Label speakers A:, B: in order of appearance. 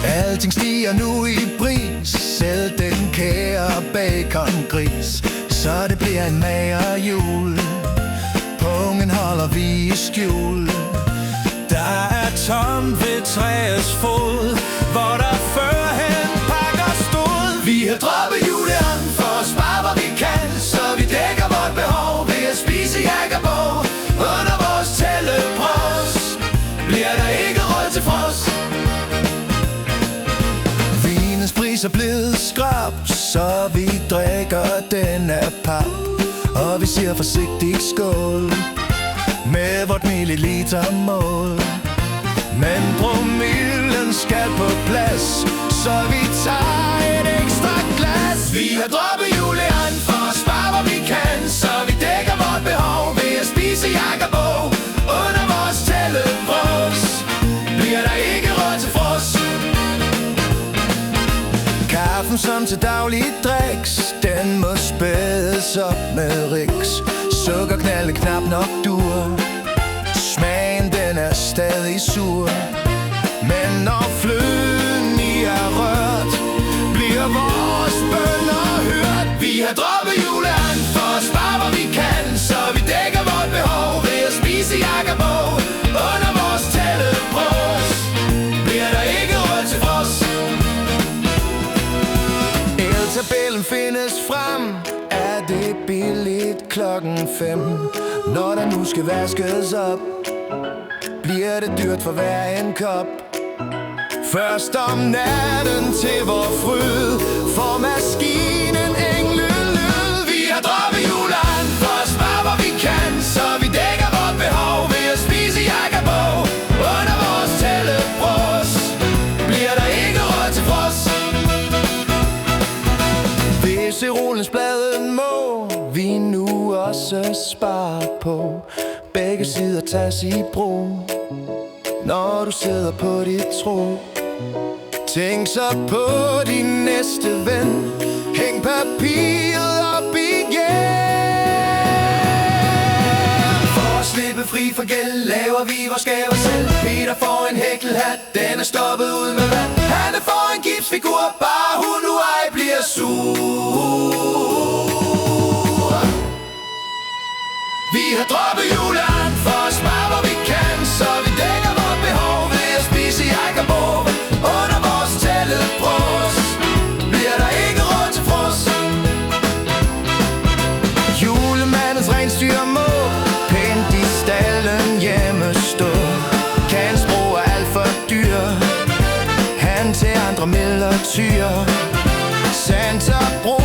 A: Alting stiger nu i pris, selv den kære bacongris. Så det bliver en mager jul, pungen holder vi i skjul. Der er tomt ved træets fod, hvor der førhen pakker stod. Vi har droppet juleanden for at spare, hvor vi kan, så vi dækker vort behov ved at spise jakkerbog. Under vores tællepros bliver der ikke råd til frost. Vinens pris er blevet skrabt, så vi drikker den af pap. Og vi siger forsigtigt skål med vort millilitermål. Men promillen skal på plads, så vi tager et ekstra glas. Vi har droppet juleanden for at spare, hvor vi kan, så vi dækker vort behov ved at spise jakkerbog. Under vores tællepros bliver der ikke råd til frost. Kaffen som til daglig driks, den må spædes op med riks. Sukkerknalde knap nok dur, smagen den er stadig sur. Men når fløden i er rørt, bliver vores bønner hørt. Vi har droppet juleanden for at spare, hvor vi kan, så vi dækker vort behov ved at spise jakkerbog. Under vores tællepros bliver der ikke råd til frost. Eltabellen findes frem, er det billigt 5:00. Når der nu skal vaskes op, bliver det dyrt for hver en kop. Først om natten til vor fryd får maskinen englelyd. Vi har droppet juleanden for at spare, hvor vi kan, så vi dækker vort behov ved at spise jakkerbog. Under vores tællepros bliver der ikke råd til frost. Hvis Erolingsbladet må vi nu også spare på, begge sider tages i brug. Når du sidder på dit tro, tænk så på din næste ven. Hæng papiret op igen. For at slippe fri for gæld, laver vi vores gaver selv. Peter får en hækkelhat, den er stoppet ud med vand. Hanne får en gipsfigur, bare hun nu ej bliver sur. Vi har droppet juleanden for at spare, hvor vi kan, så vi dækker vort behov ved at spise jakkerbog. Under vores tællepros bliver der ikke råd til frost. Julemandens rensdyr må pænt i stallen hjemme stå. Kansbro er alt for dyr, han til andre midler tyr. Santa Bro